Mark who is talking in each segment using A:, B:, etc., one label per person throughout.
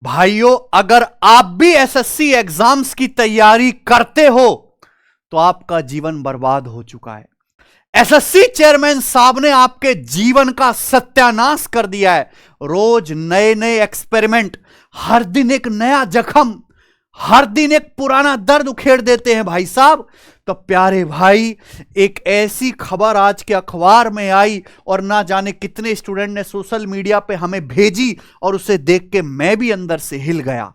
A: भाइयों, अगर आप भी एसएससी एग्जाम्स की तैयारी करते हो तो आपका जीवन बर्बाद हो चुका है। एसएससी चेयरमैन साहब ने आपके जीवन का सत्यानाश कर दिया है। रोज नए नए एक्सपेरिमेंट, हर दिन एक नया जख्म, हर दिन एक पुराना दर्द उखेड़ देते हैं भाई साहब। तो प्यारे भाई, एक ऐसी खबर आज के अखबार में आई और ना जाने कितने स्टूडेंट ने सोशल मीडिया पे हमें भेजी और उसे देख के मैं भी अंदर से हिल गया।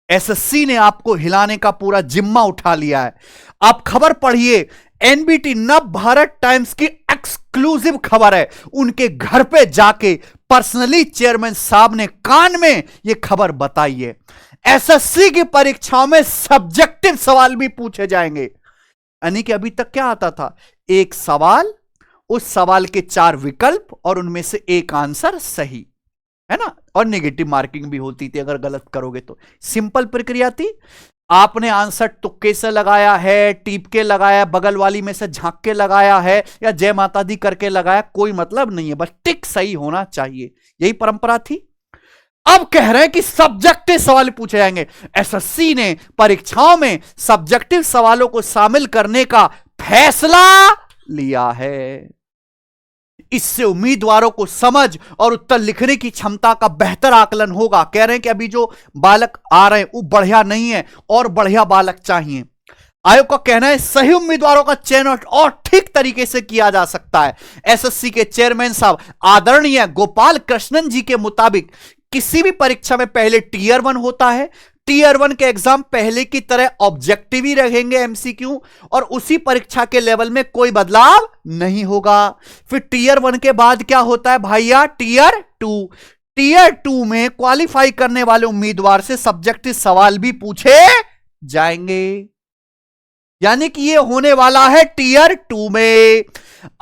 A: एसएससी ने आपको हिलाने का पूरा जिम्मा उठा लिया है। आप खबर पढ़िए, एनबीटी नव भारत टाइम्स की एक्सक्लूसिव खबर है। उनके घर पे जाके पर्सनली चेयरमैन साहब ने कान में यह खबर बताई है। एसएससी की परीक्षाओं में सब्जेक्टिव सवाल भी पूछे जाएंगे। यानी कि अभी तक क्या आता था, एक सवाल, उस सवाल के 4 विकल्प और उनमें से एक आंसर सही, है ना, और नेगेटिव मार्किंग भी होती थी अगर गलत करोगे तो। सिंपल प्रक्रिया थी। आपने आंसर तुक्के से लगाया है, टीप के लगाया, बगल वाली में से झांक के लगाया है या जय माता दी करके लगाया, कोई मतलब नहीं है, बस टिक सही होना चाहिए। यही परंपरा थी। अब कह रहे हैं कि सब्जेक्टिव सवाल पूछे जाएंगे। एसएससी ने परीक्षाओं में सब्जेक्टिव सवालों को शामिल करने का फैसला लिया है। इससे उम्मीदवारों को समझ और उत्तर लिखने की क्षमता का बेहतर आकलन होगा। कह रहे हैं कि अभी जो बालक आ रहे हैं वो बढ़िया नहीं है और बढ़िया बालक चाहिए। आयोग का कहना है सही उम्मीदवारों का चयन और ठीक तरीके से किया जा सकता है। एसएससी के चेयरमैन साहब आदरणीय गोपाल कृष्णन जी के मुताबिक किसी भी परीक्षा में पहले टीयर 1 होता है। टीयर 1 के एग्जाम पहले की तरह ऑब्जेक्टिव ही रहेंगे, एमसीक्यू, और उसी परीक्षा के लेवल में कोई बदलाव नहीं होगा। फिर टीयर 1 के बाद क्या होता है भैया, टीयर 2। टीयर 2 में क्वालिफाई करने वाले उम्मीदवार से सब्जेक्टिव सवाल भी पूछे जाएंगे। यानी कि ये होने वाला है टीयर 2 में।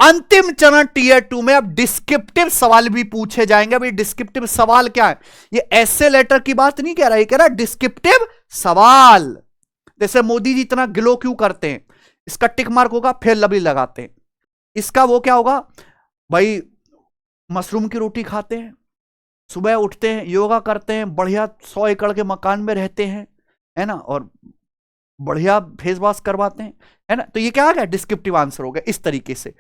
A: अंतिम चरण टीयर 2 में अब डिस्क्रिप्टिव सवाल भी पूछे जाएंगे। अभी डिस्क्रिप्टिव सवाल क्या है, ये ऐसे लेटर की बात नहीं कह रहा, ये कह रहा डिस्क्रिप्टिव सवाल। जैसे मोदी जी इतना ग्लो क्यों करते हैं, इसका टिक मार्क होगा, फिर लवली लगाते हैं। इसका वो क्या होगा भाई, मशरूम की रोटी खाते हैं, सुबह उठते हैं, योगा करते हैं, बढ़िया 100 एकड़ के मकान में रहते हैं, है ना, और बढ़िया फेस वॉश करवाते हैं, है ना। तो ये क्या आ गया, डिस्क्रिप्टिव आंसर हो गया इस तरीके से।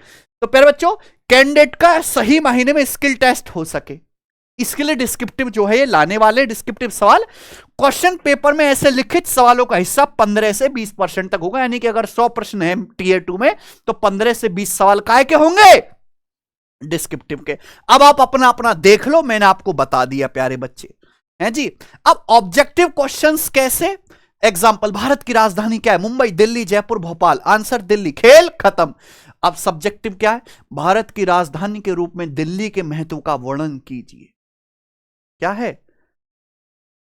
A: तो प्यारे बच्चों, कैंडिडेट का सही मायने में स्किल टेस्ट हो सके, इसके लिए डिस्क्रिप्टिव जो है ये लाने वाले डिस्क्रिप्टिव सवाल। क्वेश्चन पेपर में ऐसे लिखित सवालों का हिस्सा 15 से 20% तक होगा। यानी कि अगर 100 प्रश्न है टीयर 2 में तो 15 से 20 सवाल काय के होंगे, डिस्क्रिप्टिव के। अब आप अपना अपना देख लो, मैंने आपको बता दिया प्यारे बच्चे, हैं जी। अब ऑब्जेक्टिव क्वेश्चंस कैसे, एग्जाम्पल, भारत की राजधानी क्या है, मुंबई, दिल्ली, जयपुर, भोपाल, आंसर दिल्ली, खेल खत्म। अब सब्जेक्टिव क्या है, भारत की राजधानी के रूप में दिल्ली के महत्व का वर्णन कीजिए। क्या है,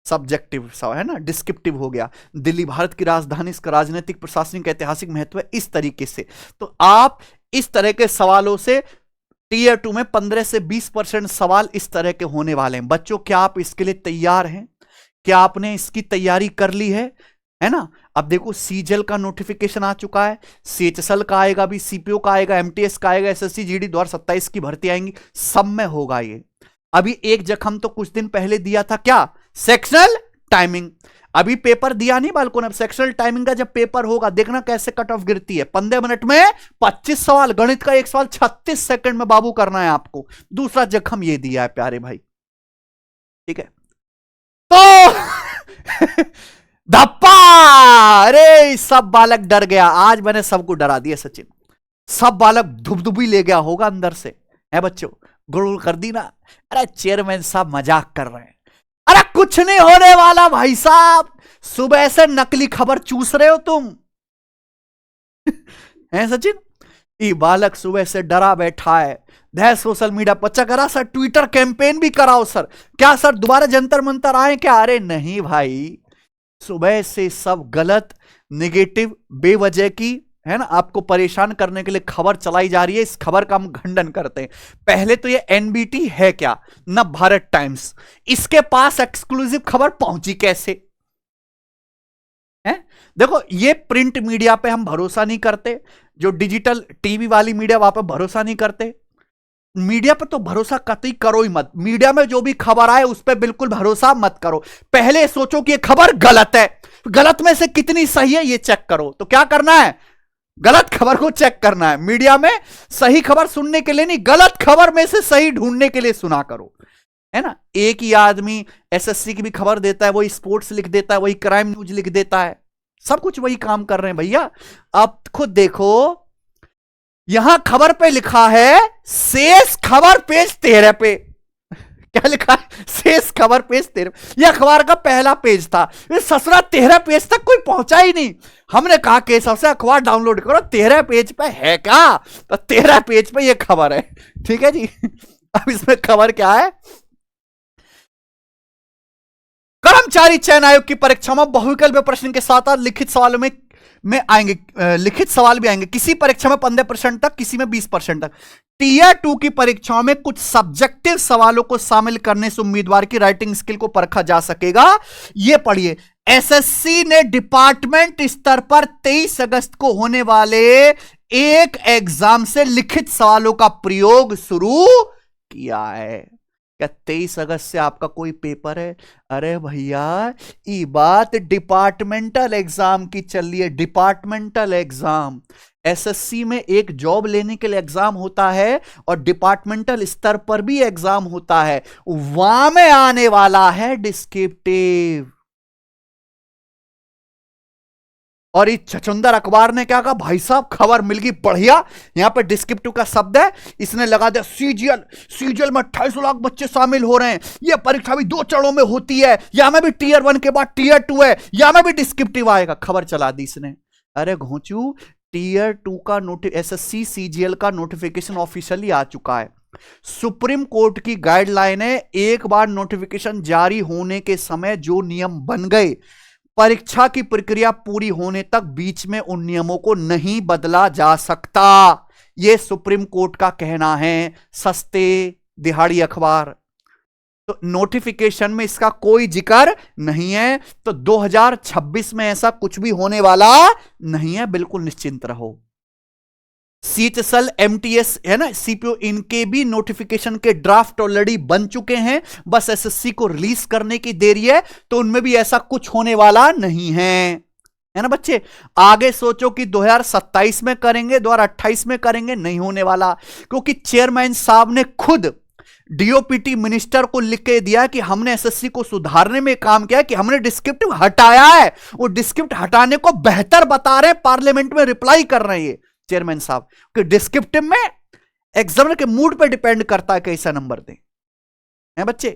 A: सब्जेक्टिव सवाल है ना, डिस्क्रिप्टिव हो गया। दिल्ली भारत की राजधानी, इसका राजनीतिक, प्रशासनिक, ऐतिहासिक महत्व है, इस तरीके से। तो आप इस तरह के सवालों से टीयर 2 में 15 से 20% सवाल इस तरह के होने वाले हैं। बच्चों, क्या आप इसके लिए तैयार हैं? क्या आपने इसकी तैयारी कर ली है ना। अब देखो, सीजल का नोटिफिकेशन आ चुका है, सीएचएसएल का आएगा, भी सीपीओ का आएगा, एमटीएस का आएगा, एसएससी जीडी 2027 की भर्ती आएंगी, सब में होगा ये। अभी एक जख्म तो कुछ दिन पहले दिया था, क्या, सेक्शनल टाइमिंग। अभी पेपर दिया नहीं बालकों ने, अब सेक्शनल टाइमिंग का जब पेपर होगा देखना कैसे कट ऑफ गिरती है। 15 मिनट में 25 सवाल, गणित का एक सवाल 36 सेकंड में बाबू करना है आपको। दूसरा जख्म ये दिया है प्यारे भाई, ठीक है। तो धप्पा, अरे सब बालक डर गया। आज मैंने सबको डरा दिया सचिन, सब बालक धुबधुबी ले गया होगा अंदर से, है बच्चों, गुड़ कर दी ना। अरे चेयरमैन साहब मजाक कर रहे हैं, अरे कुछ नहीं होने वाला भाई साहब, सुबह से नकली खबर चूस रहे हो तुम। है सचिन, ये बालक सुबह से डरा बैठा है, सोशल मीडिया पर अच्छा करा सर, ट्विटर कैंपेन भी कराओ सर। क्या सर दोबारा जंतर मंतर आए क्या? अरे नहीं भाई, सुबह से सब गलत, नेगेटिव, बेवजह की, है ना, आपको परेशान करने के लिए खबर चलाई जा रही है। इस खबर का हम खंडन करते हैं। पहले तो ये एनबीटी है क्या, नव भारत टाइम्स, इसके पास एक्सक्लूसिव खबर पहुंची कैसे है? देखो, ये प्रिंट मीडिया पे हम भरोसा नहीं करते, जो डिजिटल टीवी वाली मीडिया वहां पे भरोसा नहीं करते, मीडिया पर तो भरोसा कतई करो ही मत। मीडिया में जो भी खबर आए उस पर बिल्कुल भरोसा मत करो। पहले सोचो कि ये खबर गलत है, गलत में से कितनी सही है ये चेक करो। तो क्या करना है, गलत खबर को चेक करना है। मीडिया में सही खबर सुनने के लिए नहीं, गलत खबर में से सही ढूंढने के लिए सुना करो, है ना। एक ही आदमी एसएससी की भी खबर देता है, वही स्पोर्ट्स लिख देता है, वही क्राइम न्यूज लिख देता है, सब कुछ वही काम कर रहे हैं भैया। आप खुद देखो, यहां खबर पे लिखा है शेष खबर पेज 13 पे। क्या लिखा है, शेष खबर पेज 13। यह अखबार का पहला पेज था, ससुरा 13 पेज तक कोई पहुंचा ही नहीं। हमने कहा कि सबसे अखबार डाउनलोड करो, 13 पेज पे है क्या, तो 13 पेज पे यह खबर है। ठीक है जी। अब इसमें खबर क्या है, कर्मचारी चयन आयोग की परीक्षा में बहुविकल्पीय प्रश्न के साथ लिखित सवालों में आएंगे, लिखित सवाल भी आएंगे। किसी परीक्षा में 15% तक, किसी में 20% तक। टीयर 2 की परीक्षाओं में कुछ सब्जेक्टिव सवालों को शामिल करने से उम्मीदवार की राइटिंग स्किल को परखा जा सकेगा। यह पढ़िए, एसएससी ने डिपार्टमेंट स्तर पर 23 अगस्त को होने वाले एक एग्जाम से लिखित सवालों का प्रयोग शुरू किया है। क्या 23 अगस्त से आपका कोई पेपर है? अरे भैया, ये बात डिपार्टमेंटल एग्जाम की चल रही है। डिपार्टमेंटल एग्जाम, एसएससी में एक जॉब लेने के लिए एग्जाम होता है और डिपार्टमेंटल स्तर पर भी एग्जाम होता है। वहां में आने वाला है डिस्क्रिप्टिव। और इस छचुंदर अखबार ने क्या कहा, भाई साहब खबर मिल गई बढ़िया, यहां पे डिस्क्रिप्टिव का शब्द है, इसने लगा दिया सीजीएल में 28 लाख बच्चे शामिल हो रहे हैं। यह परीक्षा भी 2 चरणों में होती है, यहां में भी टीयर 1 के बाद टीयर 2 है, यहां में भी डिस्क्रिप्टिव आएगा। खबर चला दी इसने। अरे घोंचू, टीयर 2 का एसएससी सीजीएल का नोटिफिकेशन ऑफिशियली आ चुका है। सुप्रीम कोर्ट की गाइडलाइन है, एक बार नोटिफिकेशन जारी होने के समय जो नियम बन गए, परीक्षा की प्रक्रिया पूरी होने तक बीच में उन नियमों को नहीं बदला जा सकता। यह सुप्रीम कोर्ट का कहना है। सस्ते दिहाड़ी अखबार, तो नोटिफिकेशन में इसका कोई जिक्र नहीं है। तो 2026 में ऐसा कुछ भी होने वाला नहीं है, बिल्कुल निश्चिंत रहो। सीएचएसएल, एमटीएस है ना, सीपीओ, इनके भी नोटिफिकेशन के ड्राफ्ट ऑलरेडी बन चुके हैं, बस एसएससी को रिलीज करने की देरी है। तो उनमें भी ऐसा कुछ होने वाला नहीं है ना बच्चे। आगे सोचो कि 2027 में करेंगे, 2028 में करेंगे, नहीं होने वाला, क्योंकि चेयरमैन साहब ने खुद डीओपीटी मिनिस्टर को लिख के दिया कि हमने एसएससी को सुधारने में काम किया, कि हमने डिस्क्रिप्टिव हटाया है। वो डिस्क्रिप्ट हटाने को बेहतर बता रहे हैं, पार्लियामेंट में रिप्लाई कर रहे हैं चेयरमैन साहब, कि डिस्क्रिप्टिव में एग्जामिनर के मूड पे डिपेंड करता है कैसा नंबर दें, हैं बच्चे।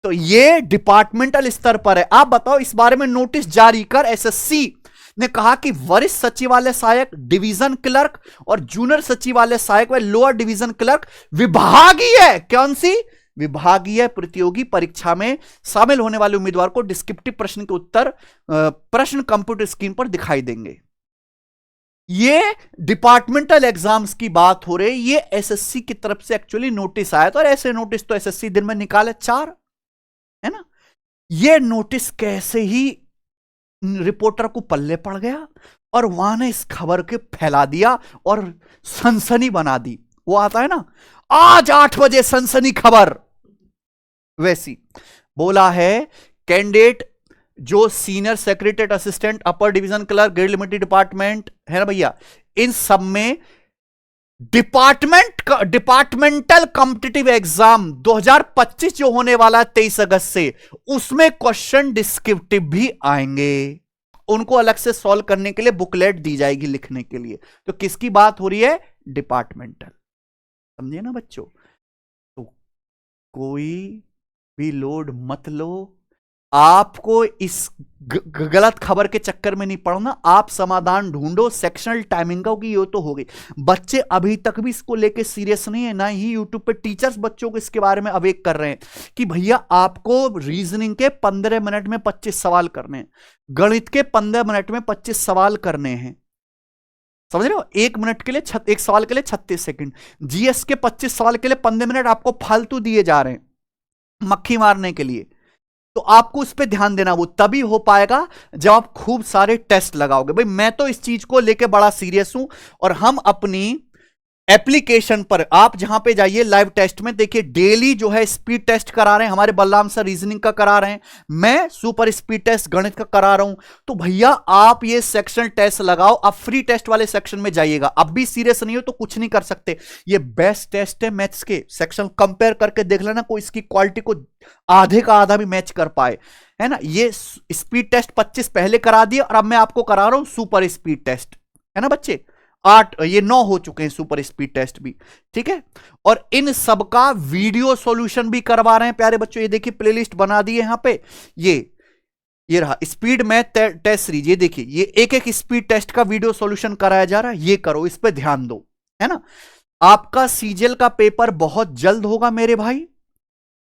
A: तो ये डिपार्टमेंटल स्तर पर है। आप बताओ, इस बारे में नोटिस जारी कर एसएससी ने कहा कि वरिष्ठ सचिवालय सहायक, डिवीजन क्लर्क और जूनियर सचिवालय सहायक व लोअर डिवीजन क्लर्क विभागीय, कौन सी विभागीय प्रतियोगी परीक्षा में शामिल होने वाले उम्मीदवार को डिस्क्रिप्टिव प्रश्न के उत्तर प्रश्न कंप्यूटर स्क्रीन पर दिखाई देंगे। ये डिपार्टमेंटल एग्जाम्स की बात हो रही है। ये एसएससी की तरफ से एक्चुअली नोटिस आया था, और ऐसे नोटिस तो एसएससी दिन में निकाले 4, है ना। ये नोटिस कैसे ही रिपोर्टर को पल्ले पड़ गया और वहां ने इस खबर के फैला दिया और सनसनी बना दी। वो आता है ना, आज 8 बजे सनसनी खबर, वैसी बोला है कैंडिडेट जो senior secretary assistant, upper division clerk, grade limited department है ना भैया, इन सब में डिपार्टमेंटल कॉम्पिटिटिव एग्जाम 2025 जो होने वाला है 23 अगस्त से, उसमें क्वेश्चन डिस्क्रिप्टिव भी आएंगे। उनको अलग से सॉल्व करने के लिए बुकलेट दी जाएगी लिखने के लिए। तो किसकी बात हो रही है? डिपार्टमेंटल, समझे ना बच्चों। तो कोई भी लोड मत लो, आपको इस गलत खबर के चक्कर में नहीं पड़ना, आप समाधान ढूंढो। सेक्शनल टाइमिंग का ये तो हो गई, बच्चे अभी तक भी इसको लेके सीरियस नहीं है, ना ही यूट्यूब पे टीचर्स बच्चों को इसके बारे में अवेक कर रहे हैं कि भैया आपको रीजनिंग के 15 मिनट में 25 सवाल करने हैं, गणित के 15 मिनट में 25 सवाल करने हैं, समझ रहे हो। 1 मिनट के लिए एक सवाल के लिए 36 सेकंड। जीएस के 25 सवाल के लिए 15 मिनट आपको फालतू दिए जा रहे हैं मक्खी मारने के लिए। तो आपको उस पर ध्यान देना, वो तभी हो पाएगा जब आप खूब सारे टेस्ट लगाओगे। भाई मैं तो इस चीज को लेके बड़ा सीरियस हूं, और हम अपनी एप्लीकेशन पर आप जहां पे जाइए लाइव टेस्ट में, देखिए डेली जो है स्पीड टेस्ट करा रहे हैं हमारे बलराम सर, रीजनिंग का करा रहे हैं, मैं सुपर स्पीड टेस्ट गणित का करा रहा हूं। तो भैया आप ये सेक्शन टेस्ट लगाओ, आप फ्री टेस्ट वाले सेक्शन में जाइएगा। अब भी सीरियस नहीं हो तो कुछ नहीं कर सकते, ये बेस्ट टेस्ट है मैथ्स के, सेक्शन कंपेयर करके देख लेना, कोई इसकी क्वालिटी को आधे का आधा भी मैच कर पाए, है ना। ये स्पीड टेस्ट 25 पहले करा दिए और अब मैं आपको करा रहा हूं सुपर स्पीड टेस्ट, है ना बच्चे। 9 हो चुके हैं सुपर स्पीड टेस्ट भी, ठीक है। और इन सबका वीडियो सॉल्यूशन भी करवा रहे हैं प्यारे बच्चों। ये देखिए प्लेलिस्ट बना दी है यहां पे, ये रहा स्पीड मैथ टेस्ट सीरीज। ये देखिए ये एक एक स्पीड टेस्ट का वीडियो सॉल्यूशन कराया जा रहा है, ये करो, इस पे ध्यान दो, है ना। आपका सीजीएल का पेपर बहुत जल्द होगा मेरे भाई,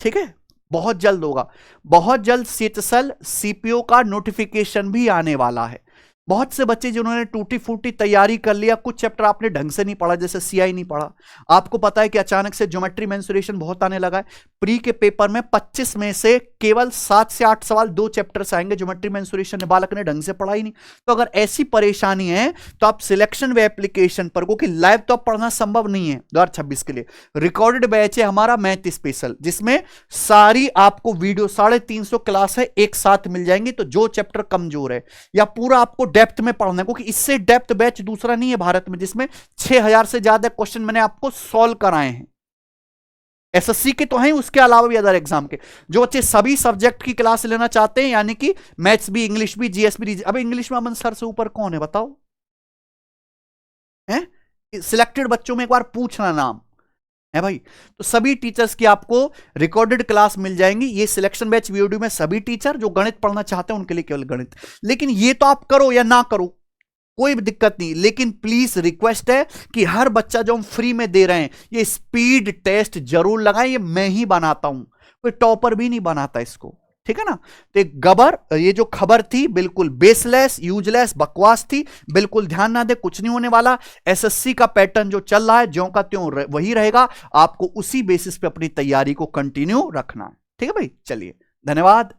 A: ठीक है, बहुत जल्द होगा। बहुत जल्द सीटसल सीपीओ का नोटिफिकेशन भी आने वाला है। बहुत से बच्चे जिन्होंने टूटी फूटी तैयारी कर लिया, कुछ चैप्टर आपने ढंग से नहीं पढ़ा, जैसे सीआई नहीं पढ़ा, आपको पता है कि अचानक से ज्योमेट्री मेंसुरेशन बहुत आने लगा है। प्री के पेपर में 25 में से केवल 7 से 8 सवाल 2 चैप्टर से आएंगे, ज्योमेट्री मेंसुरेशन बालक ने ढंग से पढ़ा ही नहीं। तो अगर ऐसी परेशानी है तो आप सिलेक्शन वे एप्लीकेशन पर, क्योंकि लाइव तो आप पढ़ना संभव नहीं है 2026 के लिए, रिकॉर्डेड बैच है हमारा मैथ स्पेशल, जिसमें सारी आपको वीडियो 350 क्लास है एक साथ मिल जाएंगी। तो जो चैप्टर कमजोर है या पूरा आपको डेप्थ में पढ़ना है, क्योंकि इससे डेप्थ बैच दूसरा नहीं है भारत में जिसमें 6000 से ज्यादा क्वेश्चन मैंने आपको सॉल्व कराए हैं। एसएससी के तो हैं, उसके अलावा भी अदर एग्जाम के। जो बच्चे सभी सब्जेक्ट की क्लास लेना चाहते हैं, यानी कि मैथ्स भी, इंग्लिश भी, जीएस भी। अब इंग्लिश में अमन सर से ऊपर कौन है बताओ, हैं? सिलेक्टेड बच्चों में एक बार पूछना नाम है भाई। तो सभी टीचर्स की आपको रिकॉर्डेड क्लास मिल जाएंगी। ये सिलेक्शन बैच वीडियो में सभी टीचर जो गणित पढ़ना चाहते हैं उनके लिए केवल गणित। लेकिन ये तो आप करो या ना करो कोई दिक्कत नहीं, लेकिन प्लीज रिक्वेस्ट है कि हर बच्चा जो हम फ्री में दे रहे हैं ये स्पीड टेस्ट जरूर लगाएं। ये मैं ही बनाता हूं, कोई टॉपर भी नहीं बनाता इसको, ठीक है ना। तो एक गबर, ये जो खबर थी बिल्कुल बेसलेस, यूजलेस, बकवास थी, बिल्कुल ध्यान ना दे, कुछ नहीं होने वाला। एसएससी का पैटर्न जो चल रहा है ज्यों का त्यों वही रहेगा, आपको उसी बेसिस पे अपनी तैयारी को कंटिन्यू रखना है, ठीक है भाई। चलिए, धन्यवाद।